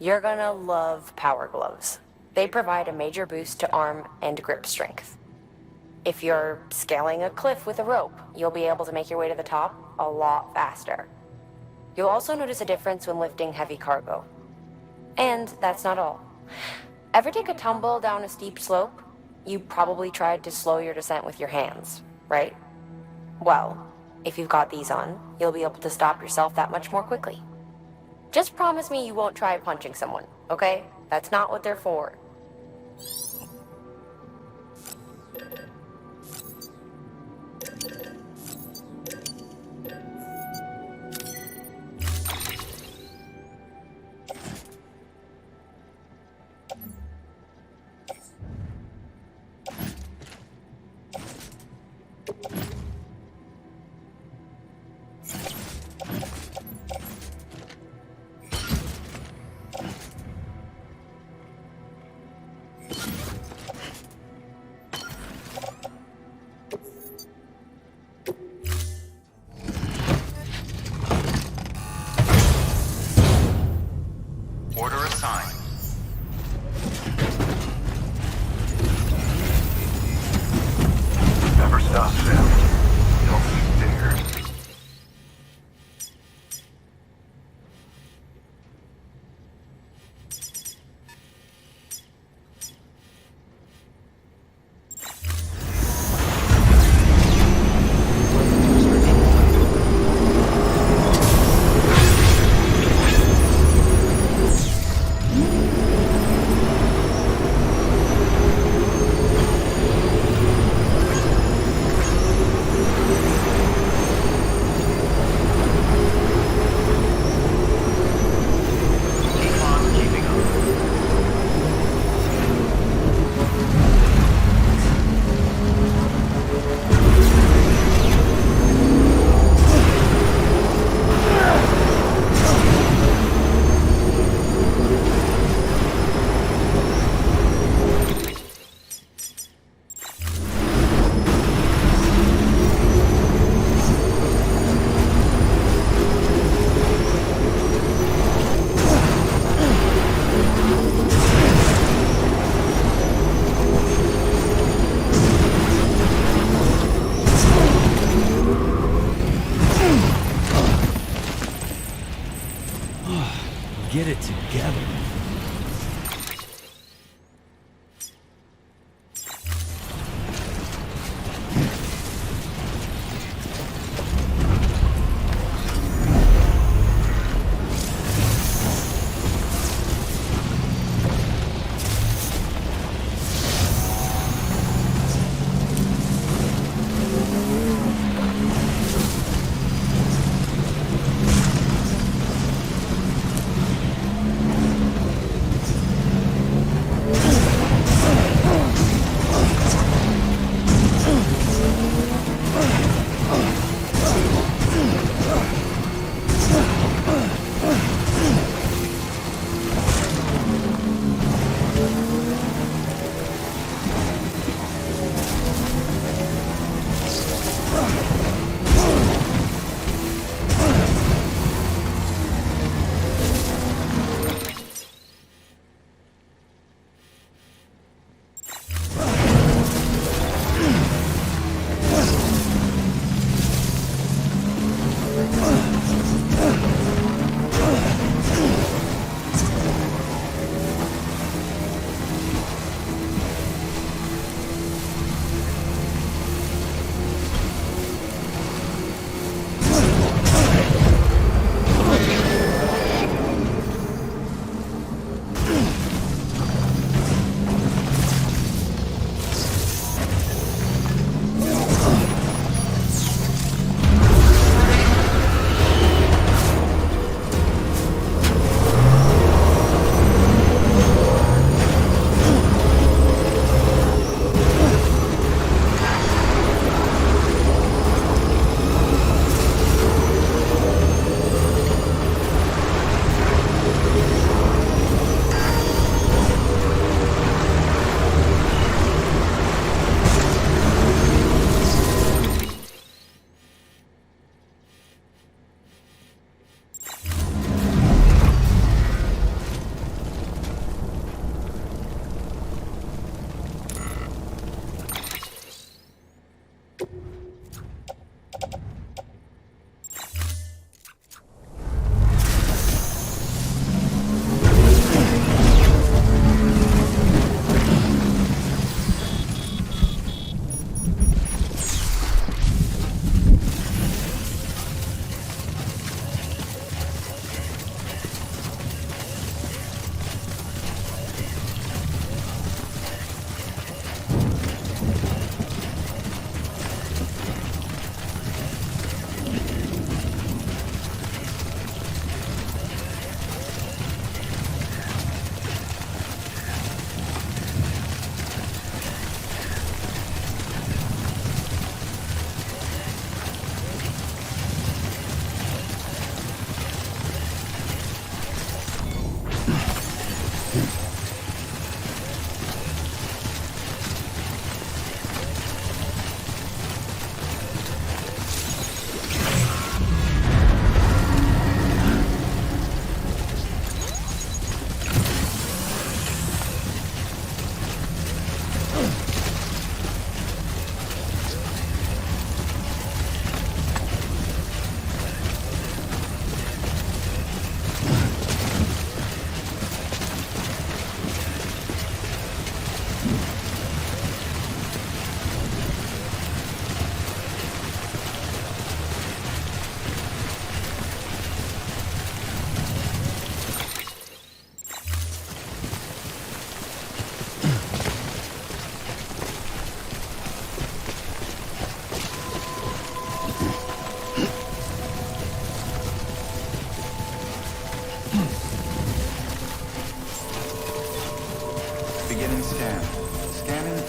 You're gonna love power gloves. They provide a major boost to arm and grip strength. If you're scaling a cliff with a rope, you'll be able to make your way to the top a lot faster. You'll also notice a difference when lifting heavy cargo. And that's not all. Ever take a tumble down a steep slope? You probably tried to slow your descent with your hands, right? Well, if you've got these on, you'll be able to stop yourself that much more quickly. Just promise me you won't try punching someone, okay? That's not what they're for. Order assigned. Never stop, Sam. Don't you dare. Keep on keeping up. Get it together.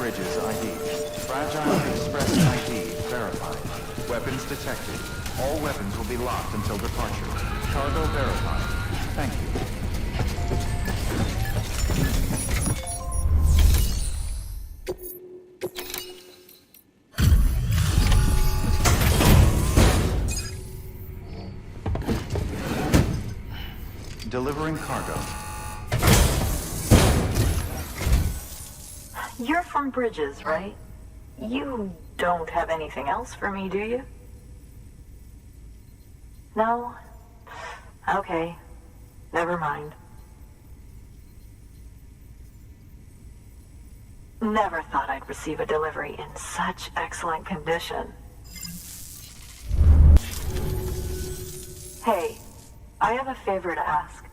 Bridges ID. Fragile Express ID verified. Weapons detected. All weapons will be locked until departure. Cargo verified. Thank you. Delivering cargo. You're from Bridges, right? You don't have anything else for me, do you? No? Okay. Never mind. Never thought I'd receive a delivery in such excellent condition. Hey, I have a favor to ask.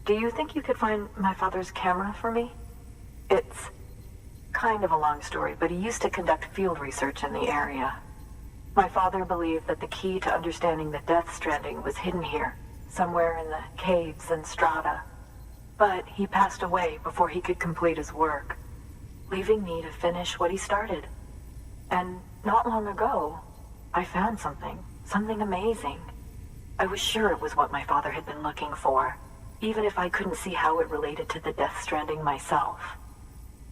Do you think you could find my father's camera for me? It's kind of a long story, but he used to conduct field research in the area. My father believed that the key to understanding the Death Stranding was hidden here, somewhere in the caves and strata. But he passed away before he could complete his work, leaving me to finish what he started. And not long ago, I found something amazing. I was sure it was what my father had been looking for, even if I couldn't see how it related to the Death Stranding myself.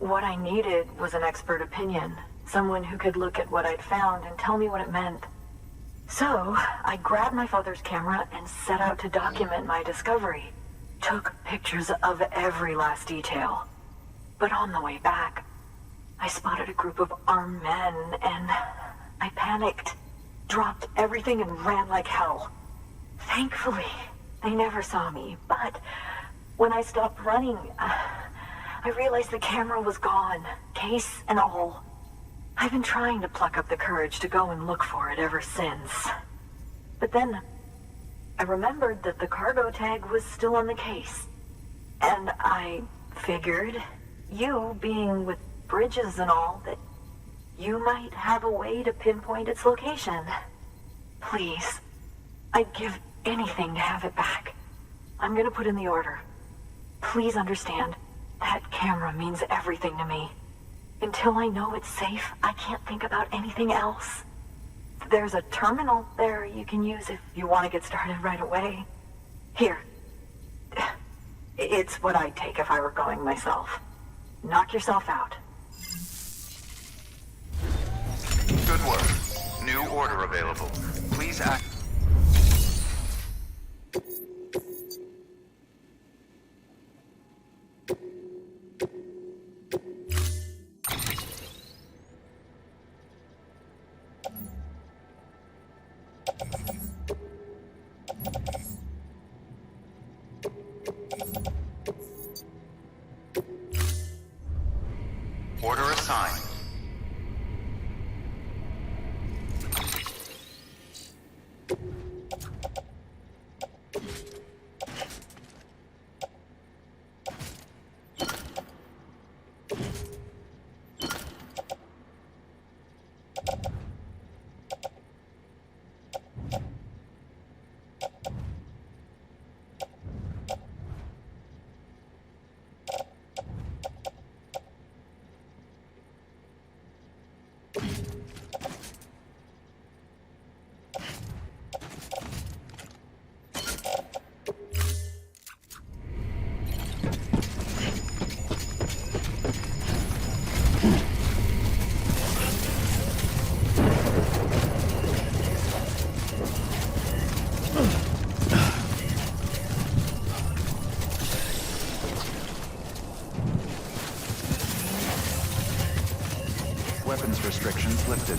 What I needed was an expert opinion, someone who could look at what I'd found and tell me what it meant. So, I grabbed my father's camera and set out to document my discovery. Took pictures of every last detail. But on the way back, I spotted a group of armed men and I panicked, dropped everything and ran like hell. Thankfully, they never saw me, but when I stopped running, I realized the camera was gone, case and all. I've been trying to pluck up the courage to go and look for it ever since. But then, I remembered that the cargo tag was still on the case. And I figured, you being with Bridges and all, that you might have a way to pinpoint its location. Please, I'd give anything to have it back. I'm gonna put in the order. Please understand, that camera means everything to me. Until I know it's safe, I can't think about anything else. There's a terminal there you can use if you want to get started right away. Here. It's what I'd take if I were going myself. Knock yourself out. Good work. New order available. Please act. Order assigned. Weapons restrictions lifted.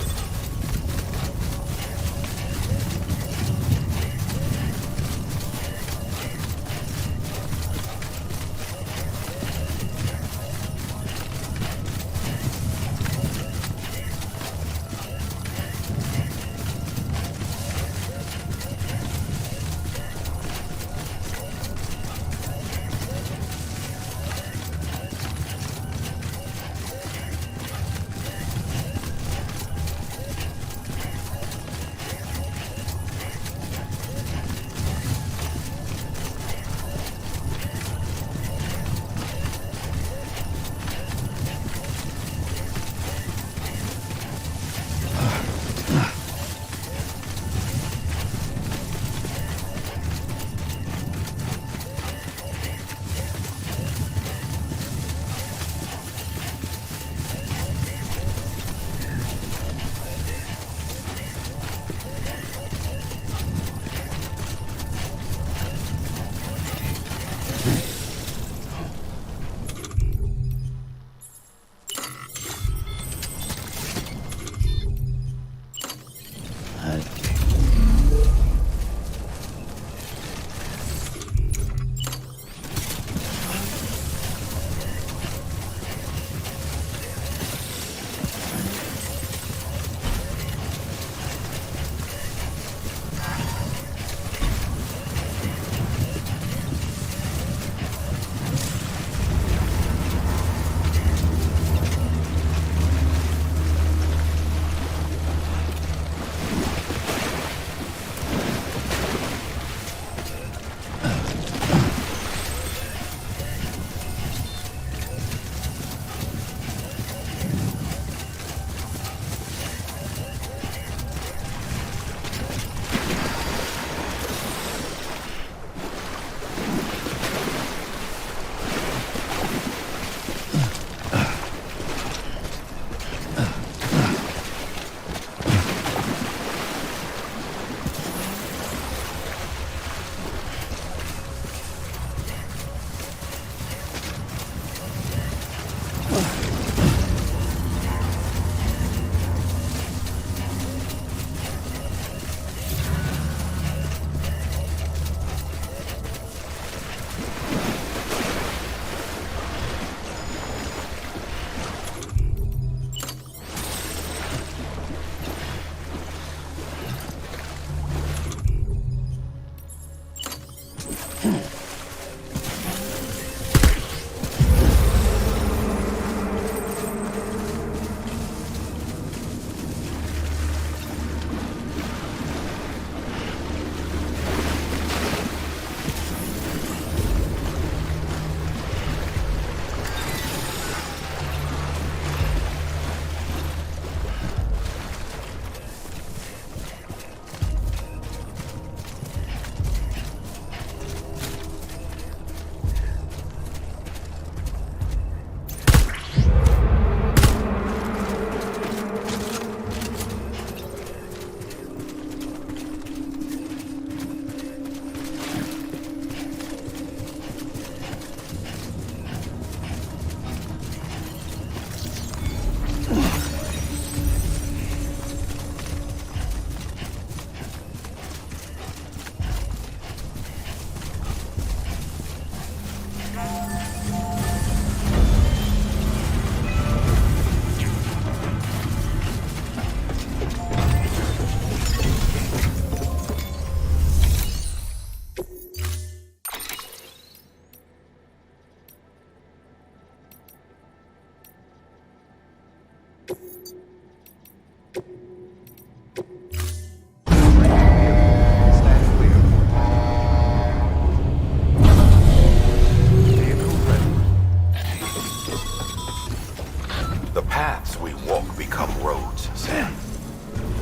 Paths we walk become roads, Sam.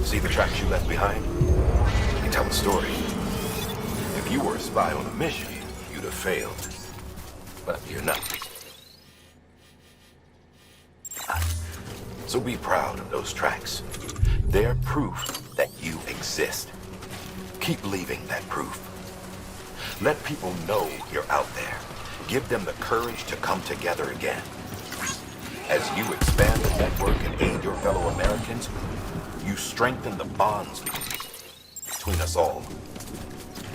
See the tracks you left behind? They tell a story. If you were a spy on a mission, you'd have failed. But you're not. So be proud of those tracks. They're proof that you exist. Keep leaving that proof. Let people know you're out there. Give them the courage to come together again. As you expand the network and aid your fellow Americans, you strengthen the bonds between us all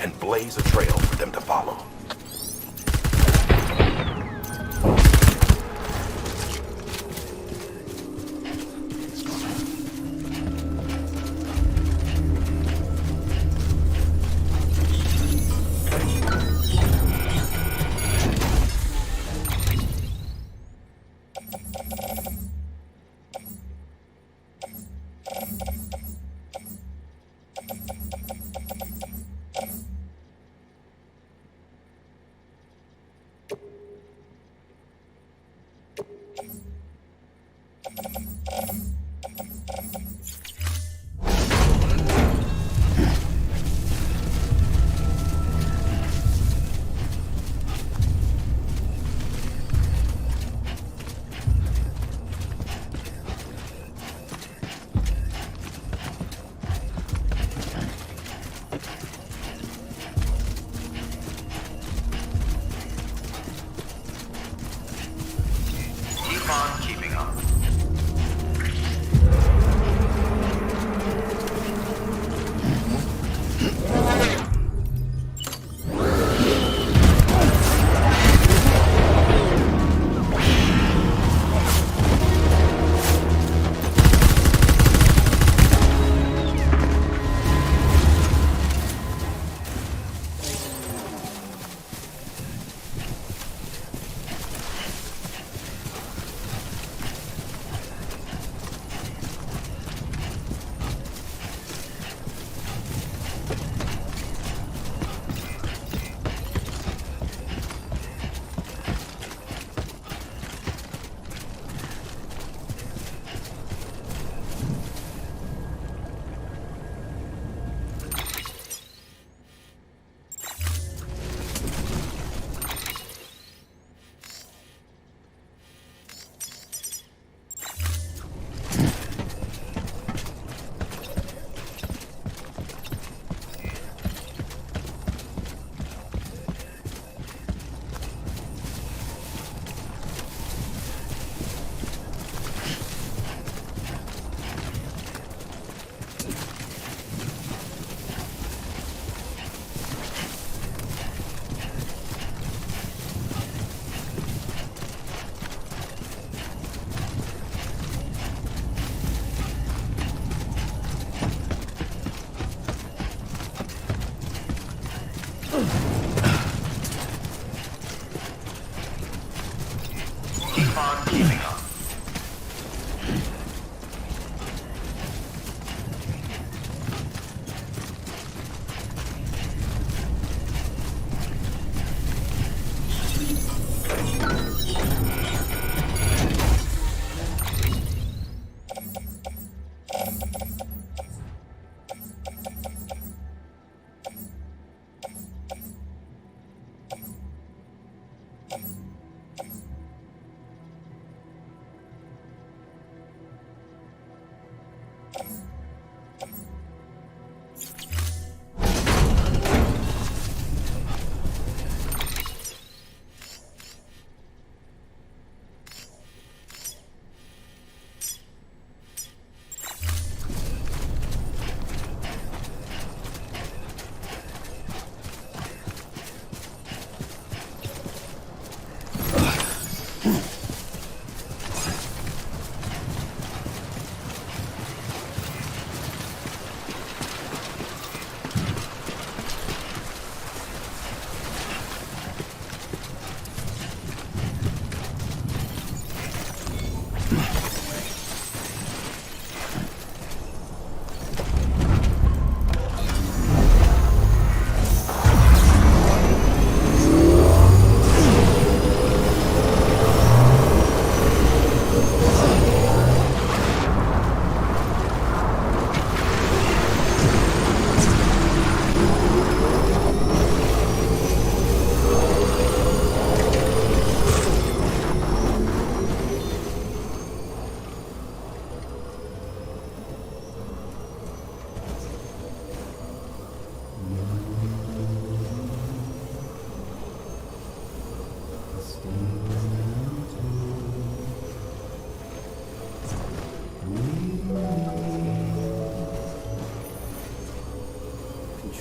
and blaze a trail for them to follow.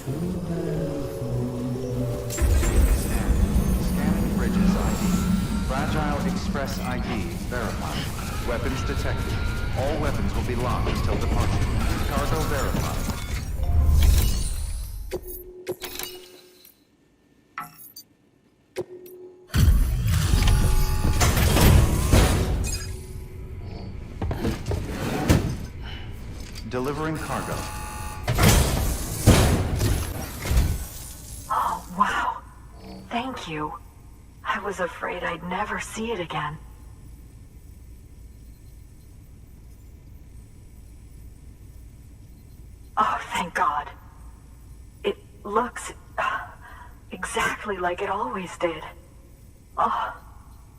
Scanning bridges ID. Fragile Express ID verified. Weapons detected. All weapons will be locked until departure. Cargo verified. Delivering cargo. Oh, wow. Thank you. I was afraid I'd never see it again. Oh, thank God. It looks exactly like it always did. Oh,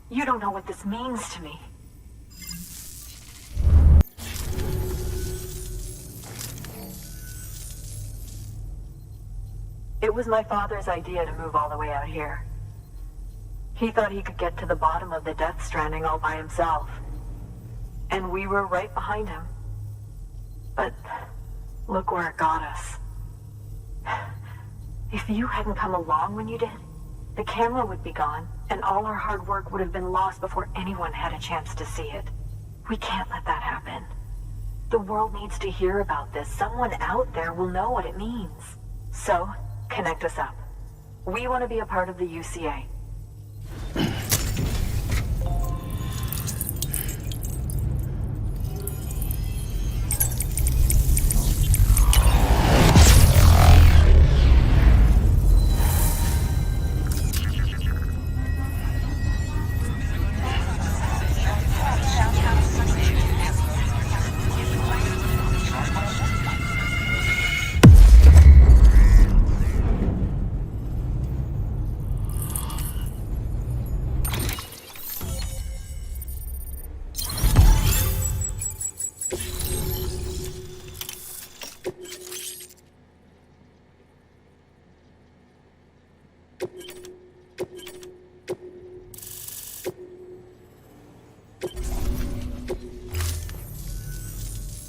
you don't know what this means to me. It was my father's idea to move all the way out here. He thought he could get to the bottom of the Death Stranding all by himself. And we were right behind him. But look where it got us. If you hadn't come along when you did, the camera would be gone, and all our hard work would have been lost before anyone had a chance to see it. We can't let that happen. The world needs to hear about this. Someone out there will know what it means. So, connect us up. We want to be a part of the UCA.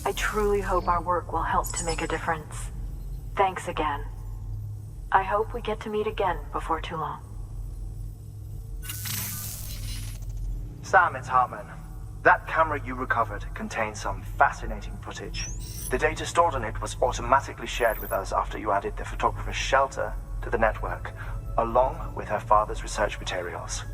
I truly hope our work will help to make a difference. Thanks again. I hope we get to meet again before too long. Sam, it's Hartman. That camera you recovered contains some fascinating footage. The data stored on it was automatically shared with us after you added the photographer's shelter to the network, along with her father's research materials.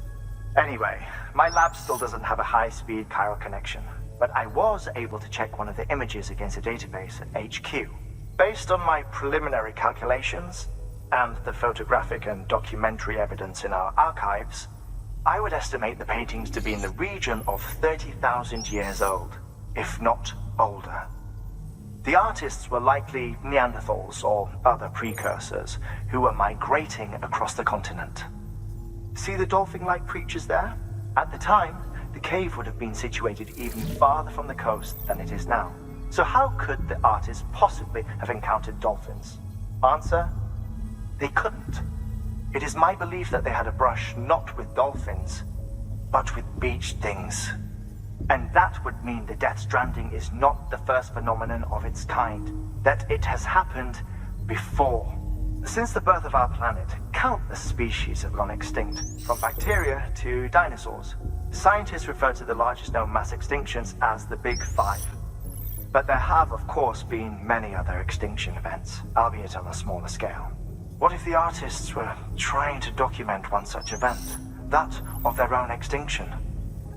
Anyway, my lab still doesn't have a high-speed chiral connection, but I was able to check one of the images against a database at HQ. Based on my preliminary calculations, and the photographic and documentary evidence in our archives, I would estimate the paintings to be in the region of 30,000 years old, if not older. The artists were likely Neanderthals or other precursors who were migrating across the continent. See the dolphin-like creatures there? At the time, the cave would have been situated even farther from the coast than it is now. So how could the artists possibly have encountered dolphins? Answer: they couldn't. It is my belief that they had a brush not with dolphins, but with beach things. And that would mean the Death Stranding is not the first phenomenon of its kind, that it has happened before. Since the birth of our planet, countless species have gone extinct, from bacteria to dinosaurs. Scientists refer to the largest known mass extinctions as the Big Five. But there have, of course, been many other extinction events, albeit on a smaller scale. What if the artists were trying to document one such event, that of their own extinction?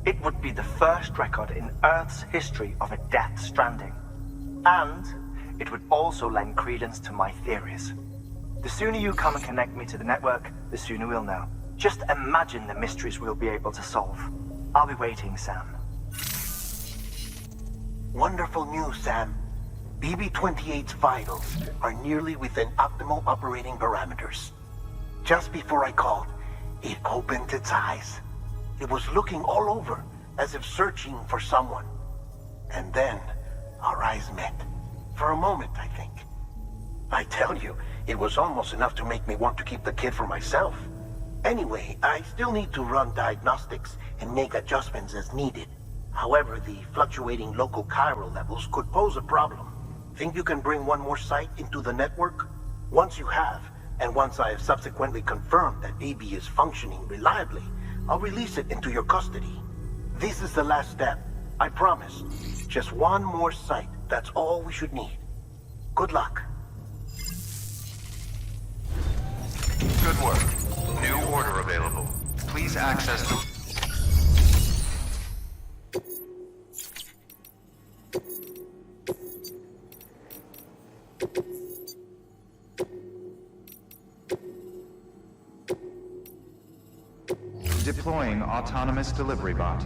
It would be the first record in Earth's history of a Death Stranding. And it would also lend credence to my theories. The sooner you come and connect me to the network, the sooner we'll know. Just imagine the mysteries we'll be able to solve. I'll be waiting, Sam. Wonderful news, Sam. BB-28's vitals are nearly within optimal operating parameters. Just before I called, it opened its eyes. It was looking all over, as if searching for someone. And then, our eyes met. For a moment, I think. I tell you, it was almost enough to make me want to keep the kid for myself. Anyway, I still need to run diagnostics and make adjustments as needed. However, the fluctuating local chiral levels could pose a problem. Think you can bring one more site into the network? Once you have, and once I have subsequently confirmed that BB is functioning reliably, I'll release it into your custody. This is the last step, I promise. Just one more site, that's all we should need. Good luck. Good work. New order available. Please access the... Deploying autonomous delivery bot.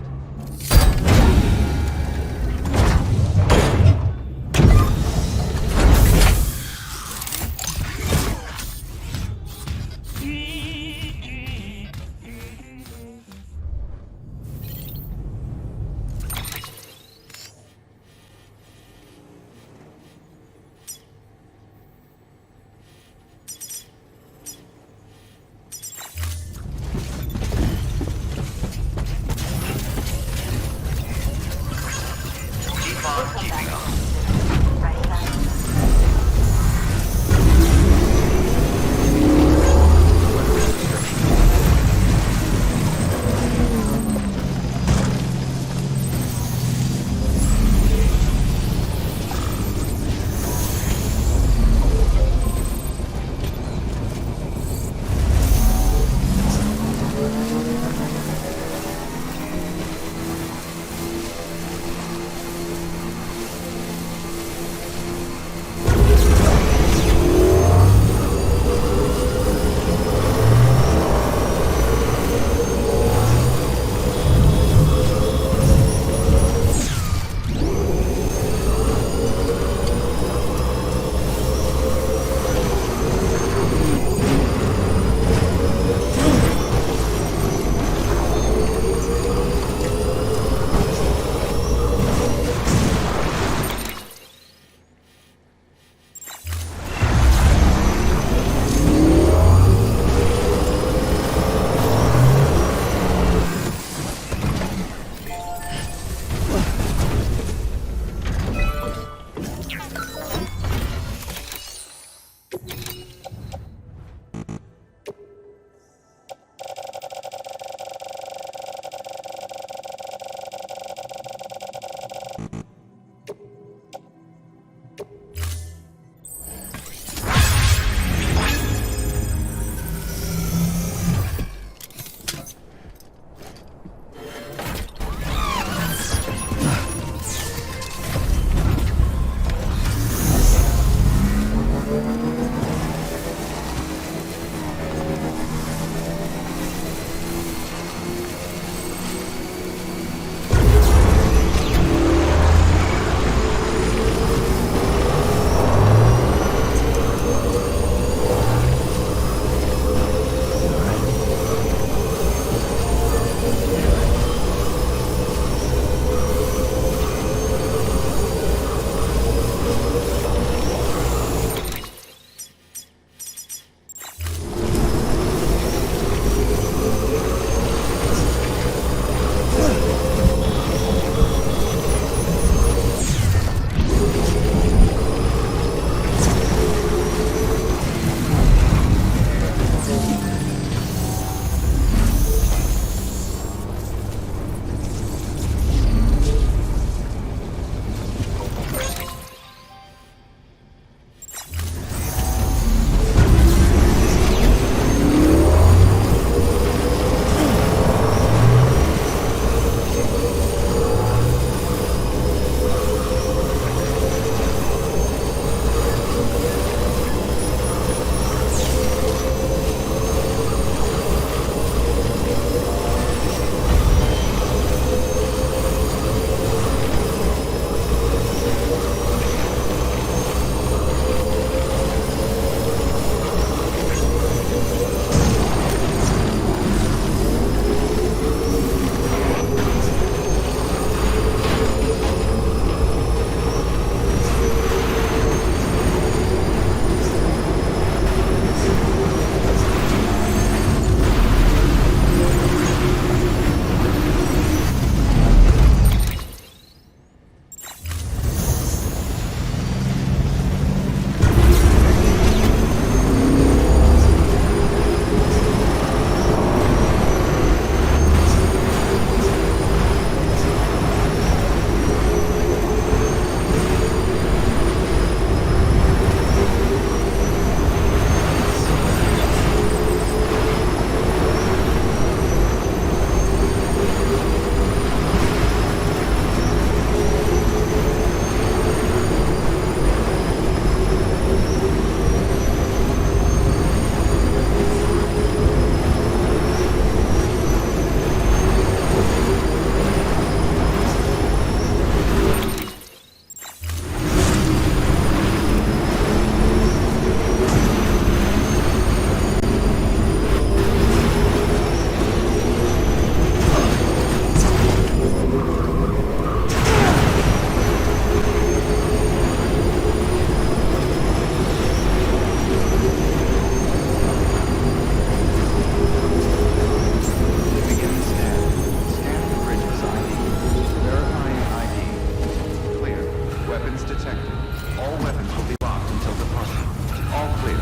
detected. All weapons will be locked until departure. All clear.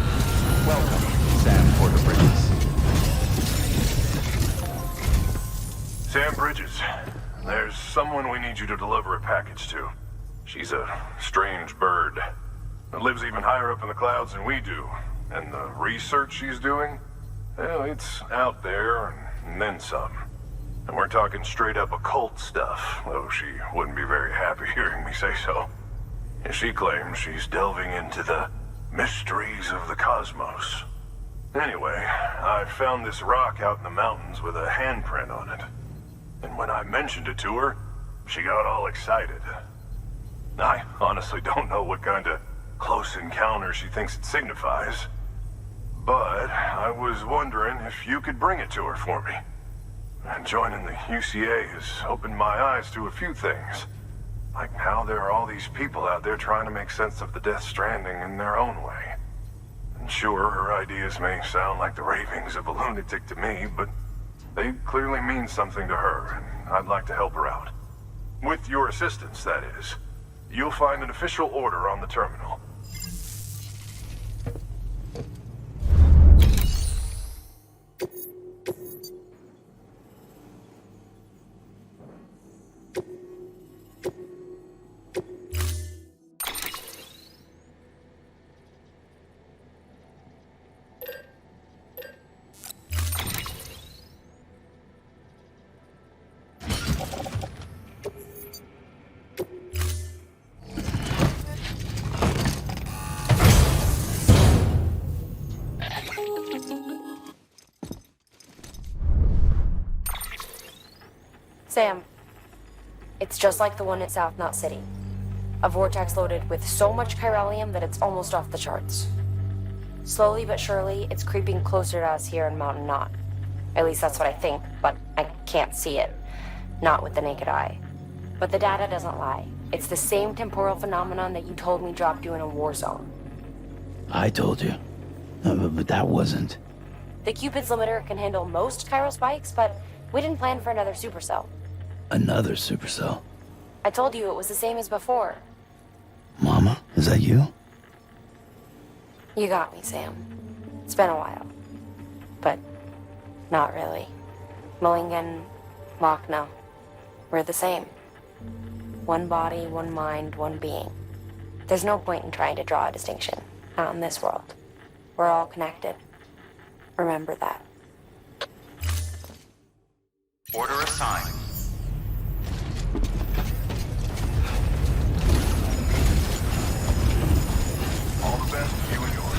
Welcome, Sam Porter Bridges. Sam Bridges, there's someone we need you to deliver a package to. She's a strange bird that lives even higher up in the clouds than we do. And the research she's doing, well, it's out there and then some. And we're talking straight up occult stuff, though she wouldn't be very happy hearing me say so. And she claims she's delving into the mysteries of the cosmos. Anyway, I found this rock out in the mountains with a handprint on it. And when I mentioned it to her, she got all excited. I honestly don't know what kind of close encounter she thinks it signifies. But I was wondering if you could bring it to her for me. And joining the UCA has opened my eyes to a few things. Like how there are all these people out there trying to make sense of the Death Stranding in their own way. And sure, her ideas may sound like the ravings of a lunatic to me, but they clearly mean something to her, and I'd like to help her out. With your assistance, that is. You'll find an official order on the terminal. Sam, it's just like the one at South Knot City. A vortex loaded with so much chiralium that it's almost off the charts. Slowly but surely, it's creeping closer to us here in Mountain Knot. At least that's what I think, but I can't see it. Not with the naked eye. But the data doesn't lie. It's the same temporal phenomenon that you told me dropped you in a war zone. I told you. But that wasn't. The Cupid's limiter can handle most chiral spikes, but we didn't plan for another supercell. Another supercell. I told you it was the same as before. Mama, is that you? You got me, Sam. It's been a while. But not really. Mulligan, Lochna, we're the same. One body, one mind, one being. There's no point in trying to draw a distinction. Not in this world. We're all connected. Remember that. Order assigned. All the best to you and yours.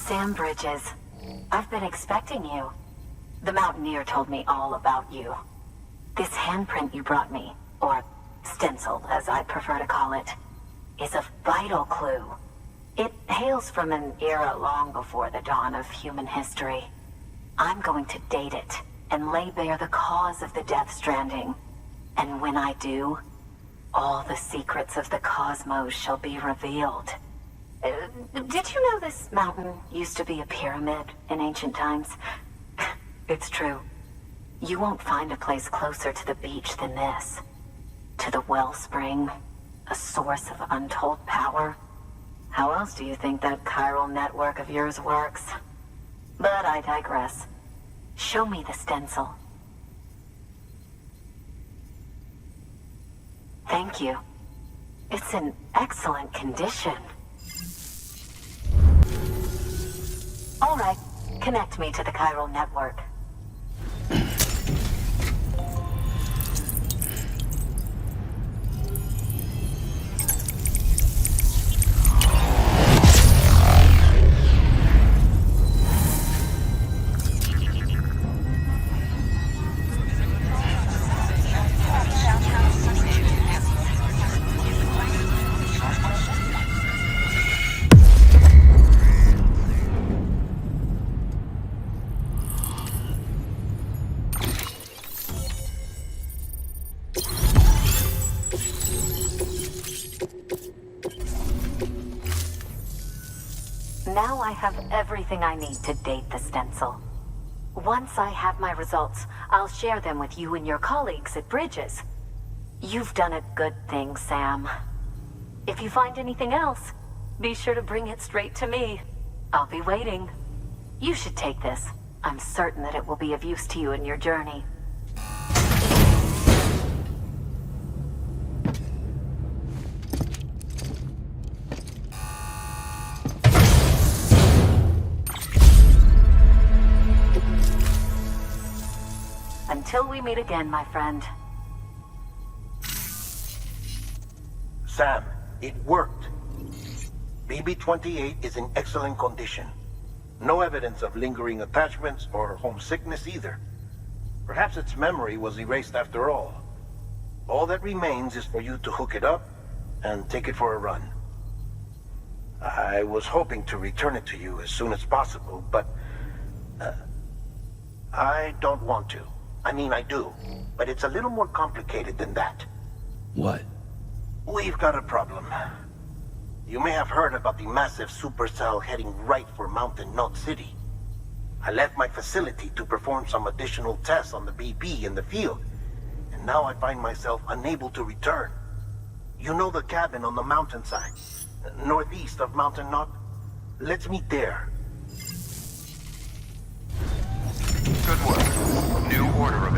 Sam Bridges. I've been expecting you. The Mountaineer told me all about you. This handprint you brought me, or stencil, as I prefer to call it, is a vital clue. It hails from an era long before the dawn of human history. I'm going to date it and lay bare the cause of the Death Stranding. And when I do, all the secrets of the cosmos shall be revealed. Did you know this mountain used to be a pyramid in ancient times? It's true. You won't find a place closer to the beach than this. To the wellspring, a source of untold power. How else do you think that chiral network of yours works? But I digress. Show me the stencil. Thank you. It's in excellent condition. All right, connect me to the chiral network. Now I have everything I need to date the stencil. Once I have my results, I'll share them with you and your colleagues at Bridges. You've done a good thing, Sam. If you find anything else, be sure to bring it straight to me. I'll be waiting. You should take this. I'm certain that it will be of use to you in your journey. Until we meet again, my friend. Sam, it worked. BB-28 is in excellent condition. No evidence of lingering attachments or homesickness either. Perhaps its memory was erased after all. All that remains is for you to hook it up and take it for a run. I was hoping to return it to you as soon as possible, but I don't want to. I mean, I do, but it's a little more complicated than that. What? We've got a problem. You may have heard about the massive supercell heading right for Mountain Knot City. I left my facility to perform some additional tests on the BB in the field, and now I find myself unable to return. You know the cabin on the mountainside, northeast of Mountain Knot? Let's meet there. Good work. New order available.